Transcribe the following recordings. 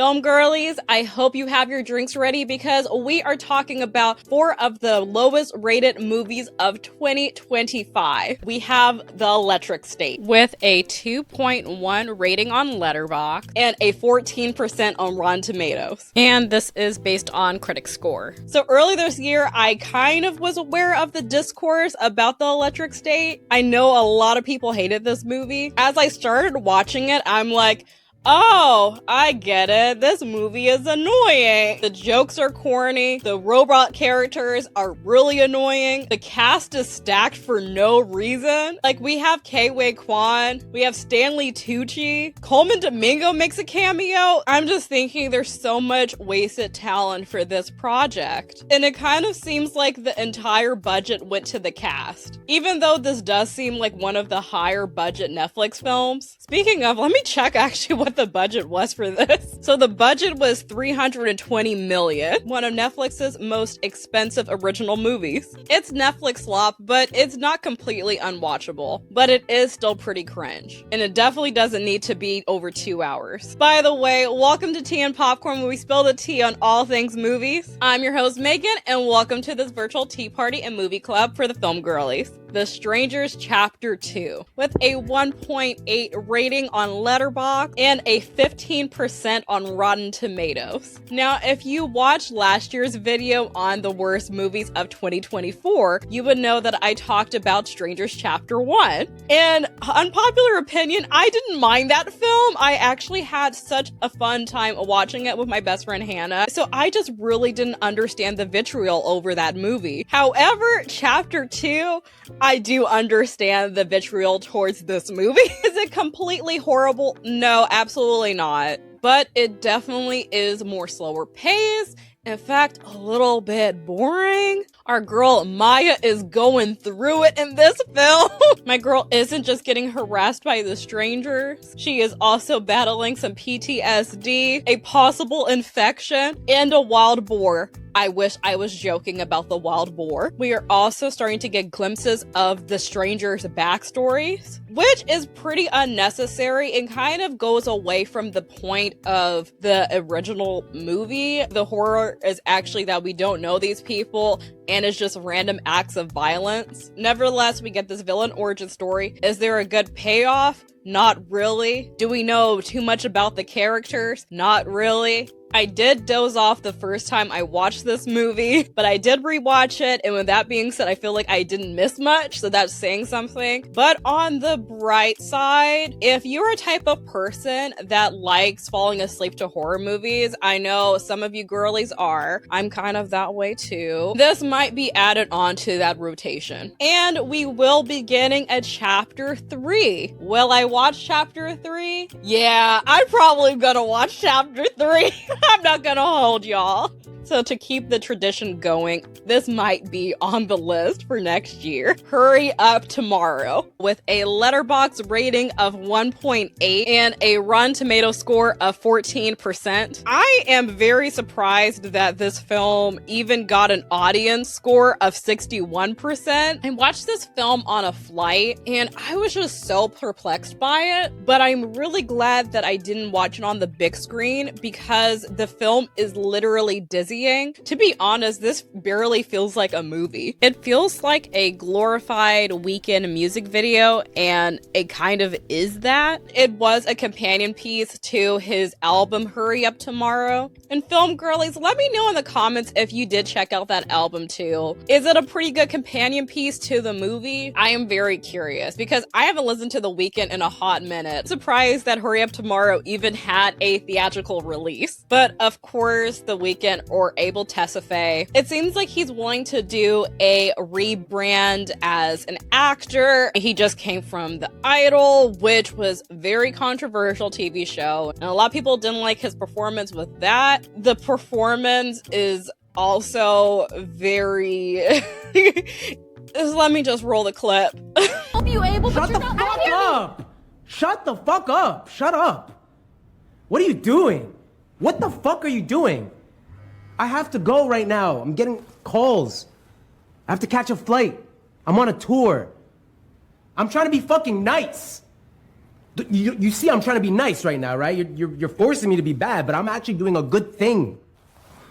Film girlies, I hope you have your drinks ready because we are talking about 4 of the lowest rated movies of 2025. We have The Electric State with a 2.1 rating on Letterboxd and a 14% on Rotten Tomatoes. And this is based on critic score. So early this year, I kind of was aware of the discourse about The Electric State. I know a lot of people hated this movie. As I started watching it, I'm like, oh, I get it. This movie is annoying. The jokes are corny. The robot characters are really annoying. The cast is stacked for no reason. Like, we have Kei Kwan. We have Stanley Tucci. Coleman Domingo makes a cameo. I'm just thinking there's so much wasted talent for this project. And it kind of seems like the entire budget went to the cast. Even though this does seem like one of the higher budget Netflix films. Speaking of, let me check actually what the budget was for this. So the budget was $320 million, one of Netflix's most expensive original movies. It's Netflix slop, but it's not completely unwatchable, but it is still pretty cringe. And it definitely doesn't need to be over 2 hours. By the way, welcome to Tea and Popcorn, where we spill the tea on all things movies. I'm your host, Megan, and welcome to this virtual tea party and movie club for the film girlies. The Strangers Chapter 2, with a 1.8 rating on Letterboxd and a 15% on Rotten Tomatoes. Now, if you watched last year's video on the worst movies of 2024, you would know that I talked about Strangers Chapter 1. And unpopular opinion, I didn't mind that film. I actually had such a fun time watching it with my best friend Hannah, so I just really didn't understand the vitriol over that movie. However, Chapter 2, I do understand the vitriol towards this movie. Is it completely horrible? No, absolutely not. But it definitely is more slower paced. In fact, a little bit boring. Our girl Maya is going through it in this film. My girl isn't just getting harassed by the strangers. She is also battling some PTSD, a possible infection, and a wild boar. I wish I was joking about the wild boar. We are also starting to get glimpses of the strangers' backstories, which is pretty unnecessary and kind of goes away from the point of the original movie. The horror is actually that we don't know these people and it's just random acts of violence. Nevertheless, we get this villain origin story. Is there a good payoff? Not really. Do we know too much about the characters? Not really. I did doze off the first time I watched this movie, but I did rewatch it, and with that being said, I feel like I didn't miss much, so that's saying something. But on the bright side, if you're a type of person that likes falling asleep to horror movies, I know some of you girlies are. I'm kind of that way too. This might be added on to that rotation. And we will be getting a Chapter 3. Will I watch Chapter 3? Yeah, I'm probably gonna watch Chapter 3. I'm not gonna hold y'all. So to keep the tradition going, this might be on the list for next year. Hurry Up Tomorrow, with a Letterboxd rating of 1.8 and a Rotten Tomato score of 14%. I am very surprised that this film even got an audience score of 61%. I watched this film on a flight and I was just so perplexed by it, but I'm really glad that I didn't watch it on the big screen because the film is literally dizzying. To be honest, this barely feels like a movie. It feels like a glorified Weeknd music video, and it kind of is that. It was a companion piece to his album Hurry Up Tomorrow. And film girlies, let me know in the comments if you did check out that album too. Is it a pretty good companion piece to the movie? I am very curious because I haven't listened to The Weeknd in a hot minute. I'm surprised that Hurry Up Tomorrow even had a theatrical release. But of course, The Weeknd or Abel Tesfaye, it seems like he's willing to do a rebrand as an actor. He just came from The Idol, which was a very controversial TV show, and a lot of people didn't like his performance with that. The performance is also very let me just roll the clip. Hope you able, but Shut the fuck up! Shut the fuck up! Shut up! What are you doing? What the fuck are you doing? I have to go right now. I'm getting calls. I have to catch a flight. I'm on a tour. I'm trying to be fucking nice. You see I'm trying to be nice right now, right? You're forcing me to be bad, but I'm actually doing a good thing.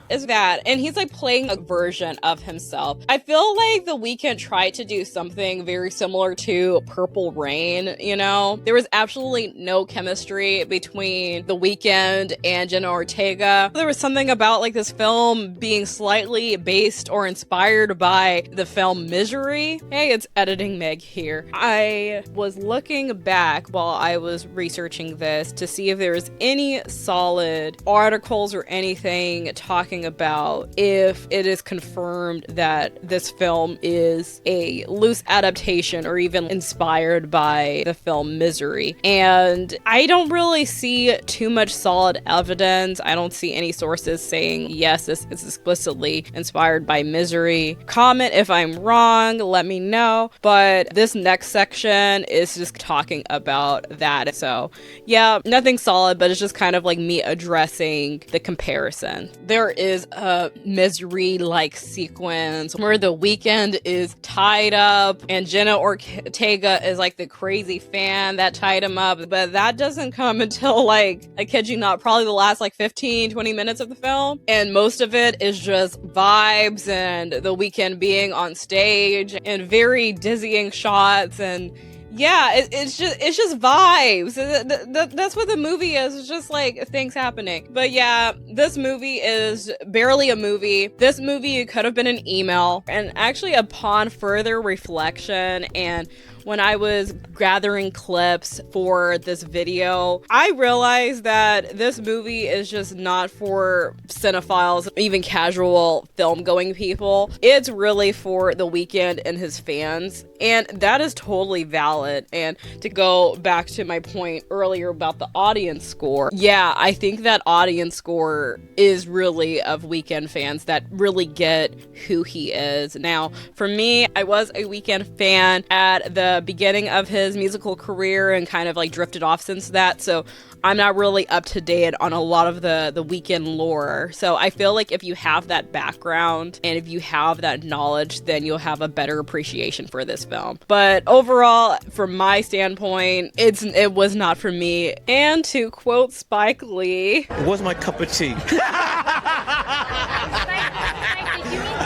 Is that, and he's like playing a version of himself. I feel like The Weeknd tried to do something very similar to Purple Rain, you know? There was absolutely no chemistry between The Weeknd and Jenna Ortega. There was something about like this film being slightly based or inspired by the film Misery. Hey, it's Editing Meg here. I was looking back while I was researching this to see if there was any solid articles or anything talking about if it is confirmed that this film is a loose adaptation or even inspired by the film Misery. And I don't really see too much solid evidence. I don't see any sources saying, yes, this is explicitly inspired by Misery. Comment if I'm wrong, let me know. But this next section is just talking about that. So yeah, nothing solid, but it's just kind of like me addressing the comparison. There is a Misery-like sequence where The Weeknd is tied up and Jenna Ortega is like the crazy fan that tied him up, but that doesn't come until like, I kid you not, probably the last like 15-20 minutes of the film, and most of it is just vibes and The Weeknd being on stage and very dizzying shots, and yeah, it's just vibes. That's what the movie is. It's just like things happening. But yeah, this movie is barely a movie. This movie could have been an email. And actually, upon further reflection and when I was gathering clips for this video, I realized that this movie is just not for cinephiles, even casual film-going people. It's really for The Weeknd and his fans, and that is totally valid. And to go back to my point earlier about the audience score, yeah, I think that audience score is really of Weeknd fans that really get who he is. Now, for me, I was a Weeknd fan at the beginning of his musical career and kind of like drifted off since that, so I'm not really up to date on a lot of the Weeknd lore. So I feel like if you have that background and if you have that knowledge, then you'll have a better appreciation for this film. But overall, from my standpoint, it was not for me. And to quote Spike Lee, it was my cup of tea.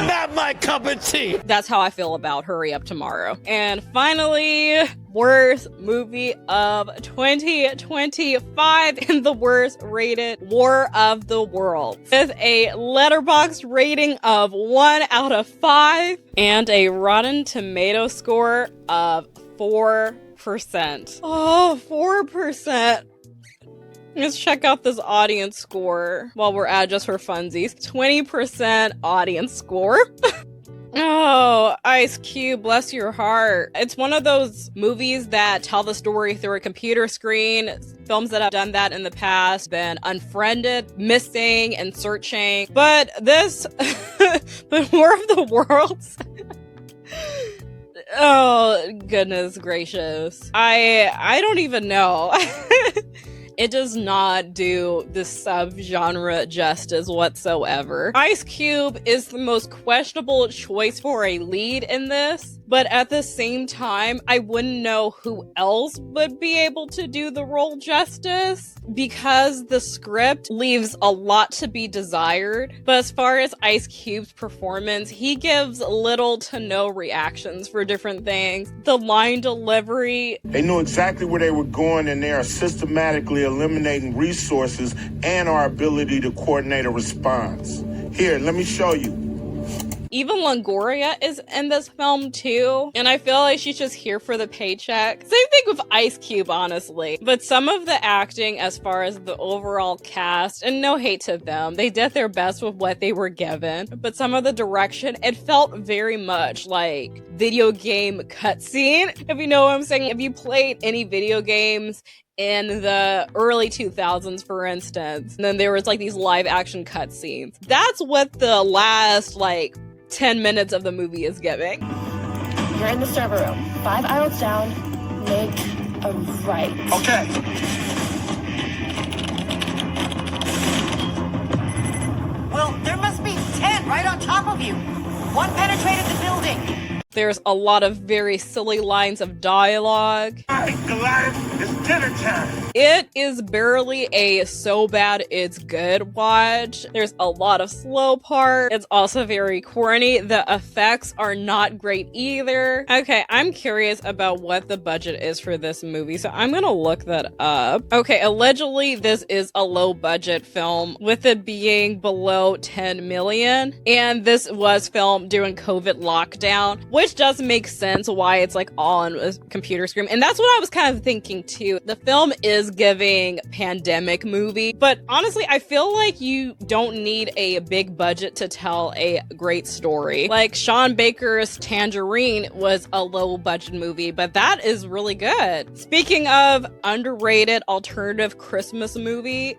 Not my cup of tea. That's how I feel about Hurry Up Tomorrow. And finally, worst movie of 2025 in the worst rated War of the Worlds, with a Letterboxd rating of 1 out of 5 and a Rotten Tomato score of 4%. Oh, 4%. Let's check out this audience score while we're at just for funsies. 20% audience score. Oh, Ice Cube, bless your heart. It's one of those movies that tell the story through a computer screen. Films that have done that in the past, been unfriended, missing, and searching. But this, the War of the Worlds. Oh, goodness gracious. I don't even know. It does not do this subgenre justice whatsoever. Ice Cube is the most questionable choice for a lead in this, but at the same time, I wouldn't know who else would be able to do the role justice because the script leaves a lot to be desired. But as far as Ice Cube's performance, he gives little to no reactions for different things. The line delivery. They knew exactly where they were going, and they are systematically eliminating resources and our ability to coordinate a response. Here, let me show you. Even Longoria is in this film too, and I feel like she's just here for the paycheck. Same thing with Ice Cube, honestly. But some of the acting as far as the overall cast, and no hate to them, they did their best with what they were given. But some of the direction, it felt very much like video game cutscene, if you know what I'm saying. If you played any video games in the early 2000s, for instance, and then there was like these live action cutscenes. That's what the last like 10 minutes of the movie is giving. You're in the server room. 5 aisles down, make a right. Okay. Well, there must be 10 right on top of you. One penetrated the building. There's a lot of very silly lines of dialogue. Gladys It's dinner time. It is barely a so bad it's good watch. There's a lot of slow parts. It's also very corny. The effects are not great either. Okay, I'm curious about what the budget is for this movie, so I'm gonna look that up. Okay, allegedly this is a low budget film, with it being below 10 million, and this was filmed during COVID lockdown, which does make sense why it's like all on a computer screen. And that's what I was kind of thinking too. The film is giving pandemic movie, but honestly I feel like you don't need a big budget to tell a great story. Like Sean Baker's Tangerine was a low budget movie, but that is really good. Speaking of underrated alternative Christmas movie,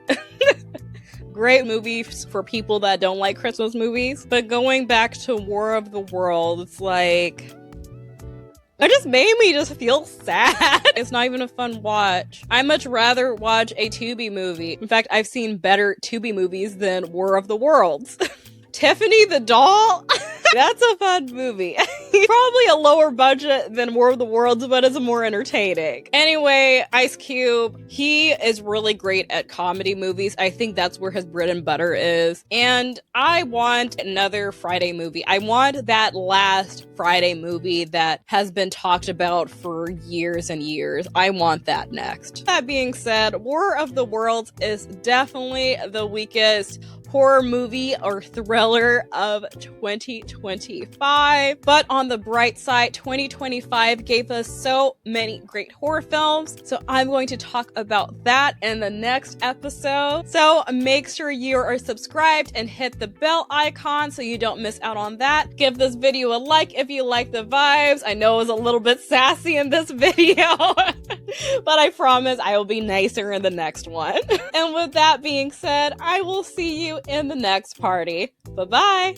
great movies for people that don't like Christmas movies. But going back to War of the Worlds, it's like, it just made me just feel sad. It's not even a fun watch. I much rather watch a Tubi movie. In fact, I've seen better Tubi movies than War of the Worlds. Tiffany the Doll? That's a fun movie. Probably a lower budget than War of the Worlds, but it's more entertaining. Anyway, Ice Cube, he is really great at comedy movies. I think that's where his bread and butter is. And I want another Friday movie. I want that last Friday movie that has been talked about for years and years. I want that next. That being said, War of the Worlds is definitely the weakest horror movie or thriller of 2025. But on the bright side, 2025 gave us so many great horror films. So I'm going to talk about that in the next episode. So make sure you are subscribed and hit the bell icon so you don't miss out on that. Give this video a like if you like the vibes. I know it was a little bit sassy in this video, but I promise I will be nicer in the next one. And with that being said, I will see you in the next party. Bye-bye.